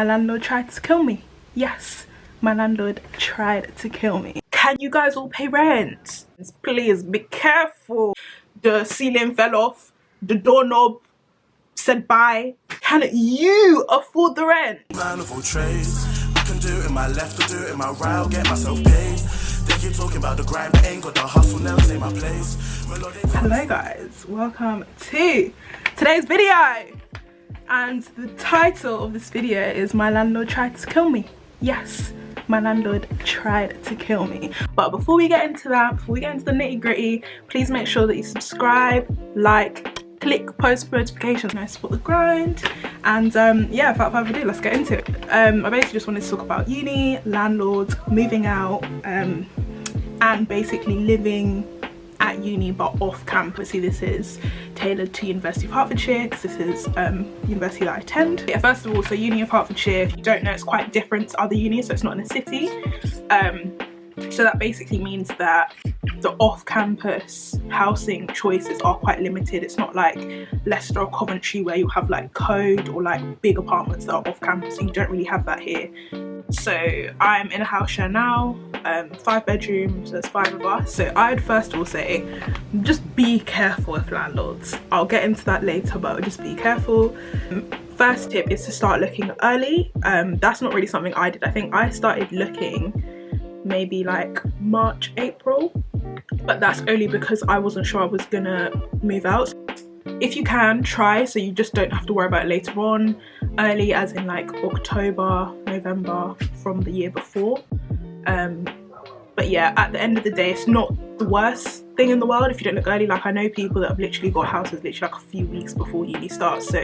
My landlord tried to kill me. Yes, my landlord tried to kill me. Can you guys all pay rent? Please be careful. The ceiling fell off. The doorknob said bye. Can you afford the rent? Man of all trades, I can do it in my left, I do it in my right, I'll get myself paid. They keep talking about the grind, but ain't got the hustle, never take my place. Hello guys, welcome to today's video. And the title of this video is My Landlord Tried to Kill Me. Yes, my landlord tried to kill me. But before we get into that, before we get into the nitty-gritty, please make sure that you subscribe, like, click post notifications, and support the grind. And yeah, without further ado, let's get into it. I basically just wanted to talk about uni, landlords, moving out, and basically living at uni but off campus. See, this is tailored to University of Hertfordshire because this is university that I attend. Yeah, first of all, so Uni of Hertfordshire, if you don't know, it's quite different to other unis, so it's not in a city. So that basically means that the off-campus housing choices are quite limited. It's not like Leicester or Coventry where you have like code or like big apartments that are off-campus, so you don't really have that here. So I'm in a house share now, 5 bedrooms, there's 5 of us. So I'd first of all say, just be careful with landlords. I'll get into that later, but just be careful. First tip is to start looking early. That's not really something I did. I think I started looking maybe like March, April, but that's only because I wasn't sure I was gonna move out. If you can, try so you just don't have to worry about it later on. Early as in like October, November from the year before. But yeah, at the end of the day, it's not the worst thing in the world if you don't look early. Like, I know people that have literally got houses literally like a few weeks before uni starts, so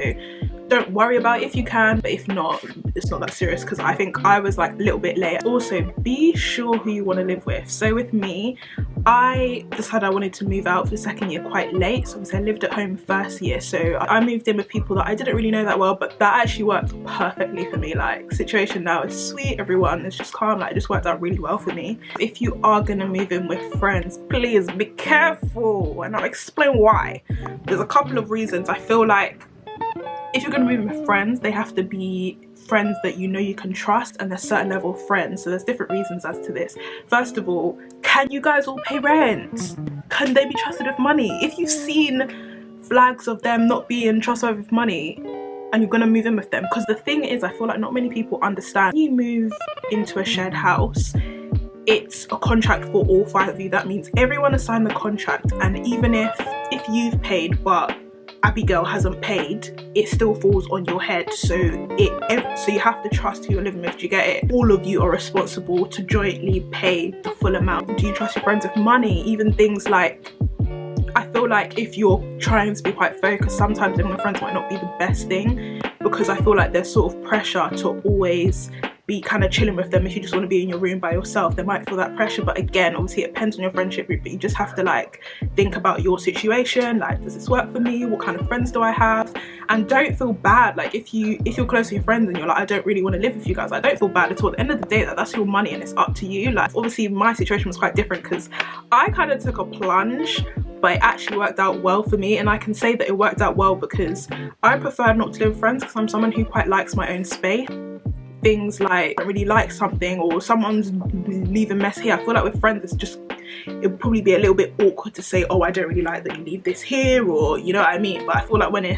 don't worry about it if you can, but if not, it's not that serious, because I think I was like a little bit late. Also, be sure who you want to live with. So with me, I decided I wanted to move out for the second year quite late. So obviously I lived at home first year, so I moved in with people that I didn't really know that well, but that actually worked perfectly for me. Like, situation now is sweet, everyone is just calm, like it just worked out really well for me. If you are gonna move in with friends, please be careful, and I'll explain why. There's a couple of reasons. I feel like if you're going to move in with friends, they have to be friends that you know you can trust, and there's a certain level of friends, so there's different reasons as to this. First of all, can you guys all pay rent? Can they be trusted with money? If you've seen flags of them not being trustworthy with money and you're going to move in with them, because the thing is, I feel like not many people understand, when you move into a shared house, it's a contract for all 5 of you. That means everyone has signed the contract, and even if you've paid but Abigail hasn't paid, it still falls on your head. So you have to trust who you're living with. Do you get it? All of you are responsible to jointly pay the full amount. Do you trust your friends with money? Even things like, I feel like if you're trying to be quite focused, sometimes living with friends might not be the best thing, because I feel like there's sort of pressure to always be kind of chilling with them. If you just want to be in your room by yourself, they might feel that pressure. But again, obviously it depends on your friendship group, but you just have to like think about your situation. Like, does this work for me? What kind of friends do I have? And don't feel bad. Like, if you're close to your friends and you're like, I don't really want to live with you guys, I don't feel bad at all. At the end of the day, that's your money and it's up to you. Like, obviously my situation was quite different because I kind of took a plunge, but it actually worked out well for me. And I can say that it worked out well because I prefer not to live with friends, because I'm someone who quite likes my own space. Things like, I don't really like something, or someone's leaving mess here, I feel like with friends it'd probably be a little bit awkward to say, oh, I don't really like that you leave this here, or you know what I mean. But I feel like when you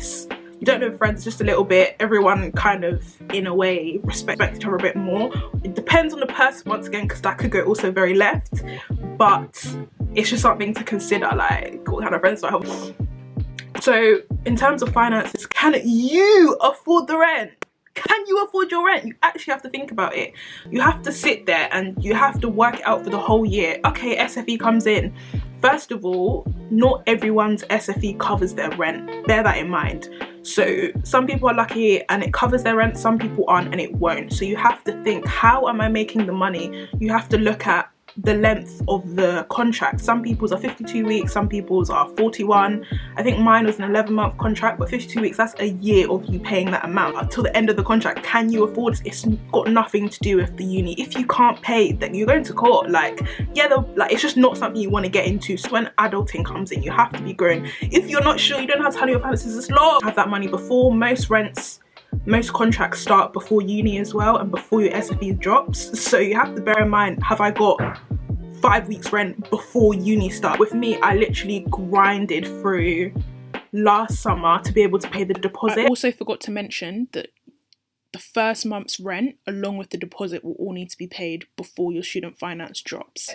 don't know friends, it's just a little bit, everyone kind of in a way respect each other a bit more. It depends on the person once again, because that could go also very left, but it's just something to consider, like what kind of friends do I have. So in terms of finances, can you afford the rent? Can you afford your rent? You actually have to think about it. You have to sit there and you have to work it out for the whole year. Okay, SFE comes in. First of all, not everyone's SFE covers their rent. Bear that in mind. So some people are lucky and it covers their rent, some people aren't and it won't. So you have to think, how am I making the money? You have to look at the length of the contract. Some people's are 52 weeks, some people's are 41. I think mine was an 11-month contract, but 52 weeks, that's a year of you paying that amount until the end of the contract. Can you afford it? It's got nothing to do with the uni. If you can't pay, then you're going to court. Like, yeah, like it's just not something you want to get into. So when adulting comes in, you have to be grown. If you're not sure, you don't have to handle your finances as law. Have that money before. Most rents most contracts start before uni as well and before your SFE drops, so you have to bear in mind, have I got 5 weeks rent before uni start? With me, I literally grinded through last summer to be able to pay the deposit. I also forgot to mention that the first month's rent along with the deposit will all need to be paid before your student finance drops.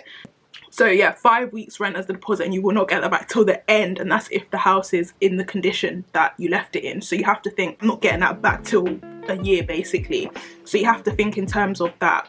So yeah, 5 weeks rent as the deposit, and you will not get that back till the end, and that's if the house is in the condition that you left it in. So you have to think, I'm not getting that back till a year basically. So you have to think in terms of that.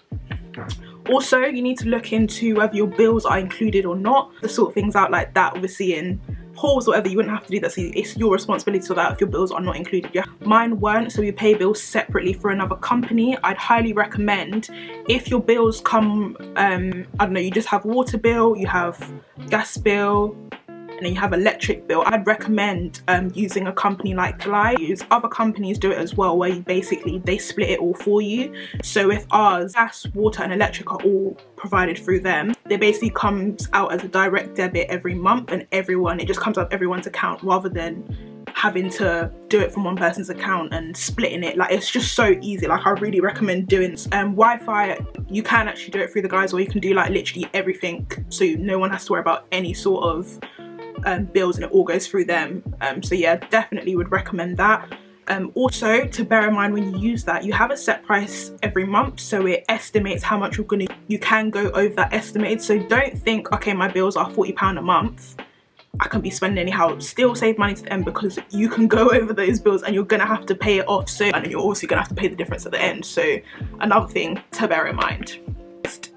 Also, you need to look into whether your bills are included or not. To sort things out like that, obviously in halls or whatever, you wouldn't have to do that, so it's your responsibility for that if your bills are not included. Yeah, mine weren't, so we pay bills separately for another company. I'd highly recommend, if your bills come, I don't know, you just have water bill, you have gas bill, and then you have electric bill, I'd recommend using a company like Glide. Other companies do it as well, where you basically, they split it all for you. So if ours, gas, water and electric are all provided through them, they basically comes out as a direct debit every month, and it just comes out of everyone's account rather than having to do it from one person's account and splitting it. Like, it's just so easy. Like, I really recommend doing this. Wi-Fi, you can actually do it through the guys, or you can do like literally everything, so no one has to worry about any sort of bills, and it all goes through them. So yeah, definitely would recommend that. Also, to bear in mind, when you use that, you have a set price every month, so it estimates how much you can go over that estimated. So don't think, okay, my bills are £40 a month, I can be spending anyhow. Still save money to the end, because you can go over those bills and you're gonna have to pay it off. So, and you're also gonna have to pay the difference at the end. So another thing to bear in mind.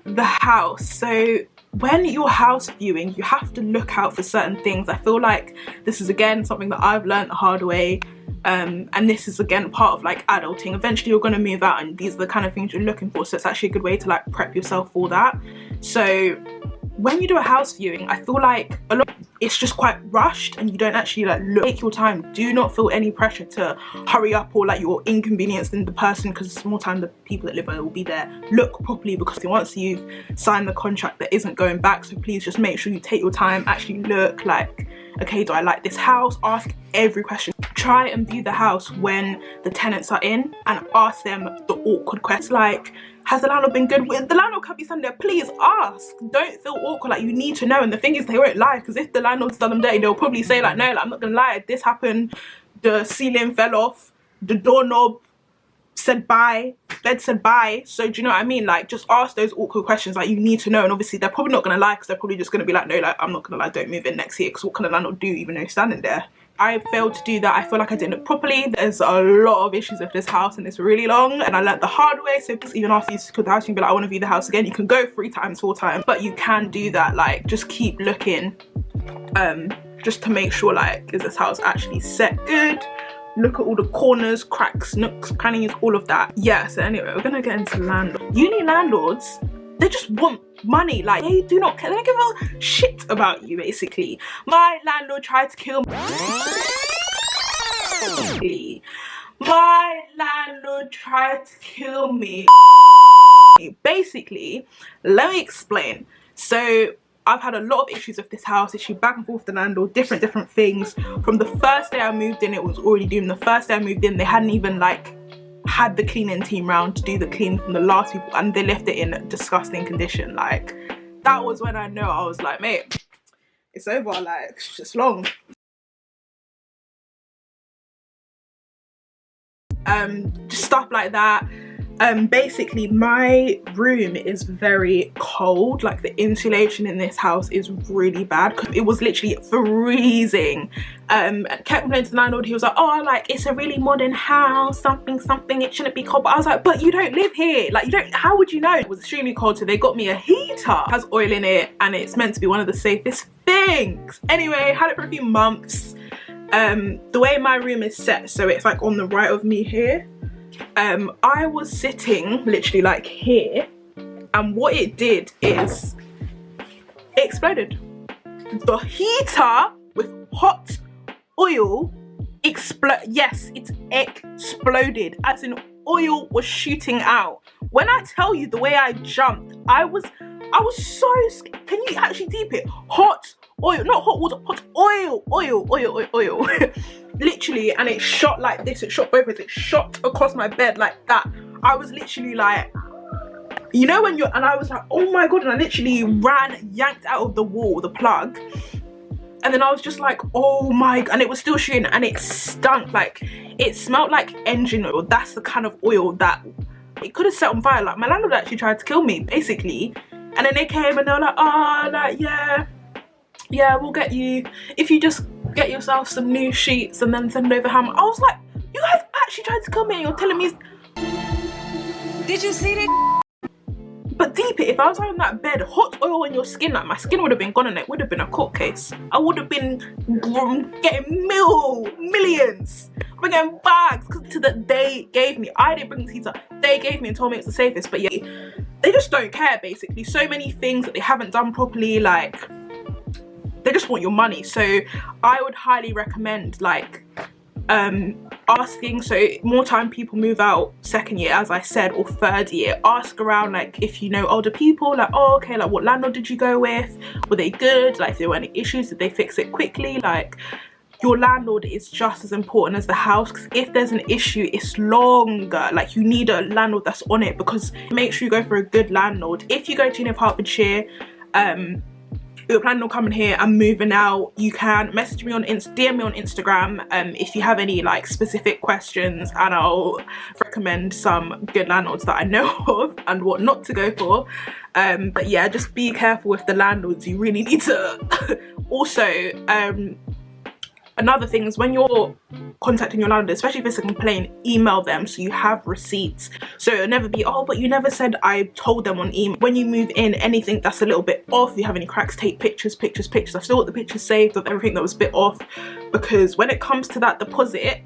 The house. So when you're house viewing, you have to look out for certain things. I feel like this is again something that I've learned the hard way, and this is again part of like adulting. Eventually you're going to move out, and these are the kind of things you're looking for, so it's actually a good way to like prep yourself for that. So when you do a house viewing, I feel like it's just quite rushed, and you don't actually like take your time. Do not feel any pressure to hurry up, or like you're inconveniencing the person, because more time the people that live there will be there. Look properly, because once you've signed the contract, that isn't going back. So please just make sure you take your time, actually look, like, okay, do I like this house? Ask every question. Try and view the house when the tenants are in, and ask them the awkward questions like, has the landlord been good? The landlord can be standing there, please ask. Don't feel awkward, like you need to know. And the thing is, they won't lie, because if the landlord's done them dirty, they'll probably say like, no, like, I'm not gonna lie, this happened, the ceiling fell off, the doorknob said bye, bed said bye. So do you know what I mean? Like, just ask those awkward questions, like you need to know. And obviously they're probably not gonna lie, because they're probably just gonna be like, no, like, I'm not gonna lie, don't move in next year, because what can a landlord do even though you're standing there? I failed to do that. I feel like I didn't look properly. There's a lot of issues with this house, and it's really long, and I learned the hard way. So even after you secure the house, you can be like, I want to view the house again. You can go 3 times, 4 times, but you can do that. Like, just keep looking, just to make sure, like, is this house actually set good? Look at all the corners, cracks, nooks, crannies, all of that. Yeah, so anyway, we're gonna get into landlords. Uni landlords, they just want money. Like, they do not care, they don't give a shit about you, basically. My landlord tried to kill me. My landlord tried to kill me. Basically, let me explain. So I've had a lot of issues with this house, issue back and forth with the landlord, different things. From the first day I moved in, it was already doomed. The first day I moved in, they hadn't even like had the cleaning team round to do the clean from the last people, and they left it in a disgusting condition. Like, that was when I know, I was like, mate, it's over, like, it's just long. Just stuff like that. Basically, my room is very cold. Like, the insulation in this house is really bad, because it was literally freezing. Kept complaining to the landlord. He was like, oh, like, it's a really modern house, something, it shouldn't be cold. But I was like, but you don't live here, like, you don't, how would you know? It was extremely cold, so they got me a heater. It has oil in it, and it's meant to be one of the safest things. Anyway, had it for a few months. The way my room is set, so it's like on the right of me here. I was sitting literally like here, and what it did is it exploded. The heater with hot oil yes, it exploded, as in oil was shooting out. When I tell you the way I jumped, I was so scared. Can you actually deep it? Hot oil, not hot water, hot oil. literally, and it shot like this, it shot both ways, it shot across my bed like that. I was literally like, you know when you're, and I was like, oh my god, and I literally yanked out of the wall the plug, and then I was just like, oh my, and it was still shooting, and it stunk, like it smelled like engine oil. That's the kind of oil that it could have set on fire. Like my landlord actually tried to kill me basically, and then they came and they were like, oh, like yeah, we'll get you, if you just get yourself some new sheets and then send over how much. I was like, you guys actually tried to kill me and you're telling me. Did you see that? But deep it, if I was on that bed, hot oil on your skin, like my skin would have been gone and it would have been a court case. I would have been getting millions. I've been getting bags because to that they gave me. I didn't bring the heater. They gave me and told me it's the safest. But yeah, they just don't care basically. So many things that they haven't done properly, like they just want your money. So I would highly recommend like asking, so more time people move out second year, as I said, or third year, ask around, like if you know older people, like, oh okay, like what landlord did you go with, were they good, like if there were any issues, did they fix it quickly? Like your landlord is just as important as the house, because if there's an issue it's longer. Like you need a landlord that's on it, because make sure you go for a good landlord. If you go to Hertfordshire, you're planning on coming here and moving out, you can message me on DM me on Instagram if you have any like specific questions, and I'll recommend some good landlords that I know of and what not to go for. But yeah, just be careful with the landlords. You really need to also another thing is when you're contacting your landlord, especially if it's a complaint, email them so you have receipts. So it'll never be, oh, but you never said I told them on email. When you move in, anything that's a little bit off, if you have any cracks, take pictures. I've still got the pictures saved of everything that was a bit off, because when it comes to that deposit,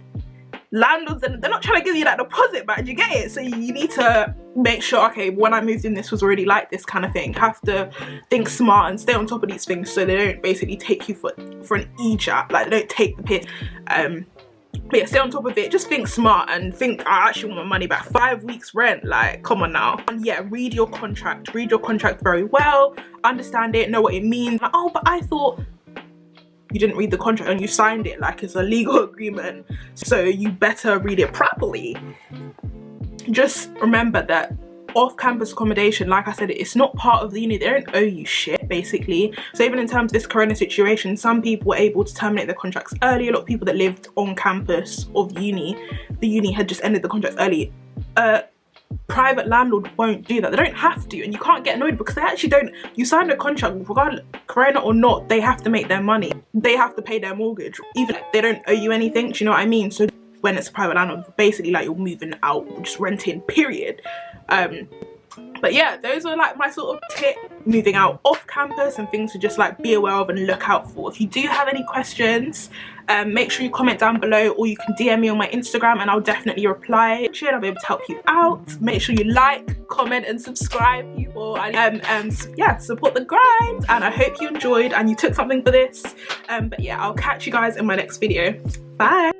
landlords, they're not trying to give you that deposit back, you get it? So you need to make sure, okay, when I moved in this was already like this kind of thing. You have to think smart and stay on top of these things so they don't basically take you for an e-chat, like they don't take the piss. But yeah, stay on top of it, just think smart and think, I actually want my money back. 5 weeks rent, like come on now. And yeah, read your contract very well, understand it, know what it means. Like, oh, but I thought, you didn't read the contract and you signed it like it's a legal agreement, so you better read it properly. Just remember that off-campus accommodation, like I said, it's not part of the uni. They don't owe you shit basically. So even in terms of this corona situation, some people were able to terminate their contracts early. A lot of people that lived on campus of uni, the uni had just ended the contracts early. Private landlord won't do that. They don't have to, and you can't get annoyed because they actually don't. You signed a contract, regardless corona or not, they have to make their money. They have to pay their mortgage, even if they don't owe you anything. Do you know what I mean? So when it's a private landlord, basically like you're moving out, just renting, period. But yeah, those are like my sort of tip moving out off campus and things to just like be aware of and look out for. If you do have any questions, make sure you comment down below, or you can DM me on my Instagram and I'll definitely reply. I'll be able to help you out. Make sure you like, comment and subscribe, people, and yeah, support the grind. And I hope you enjoyed and you took something for this. But yeah, I'll catch you guys in my next video. Bye.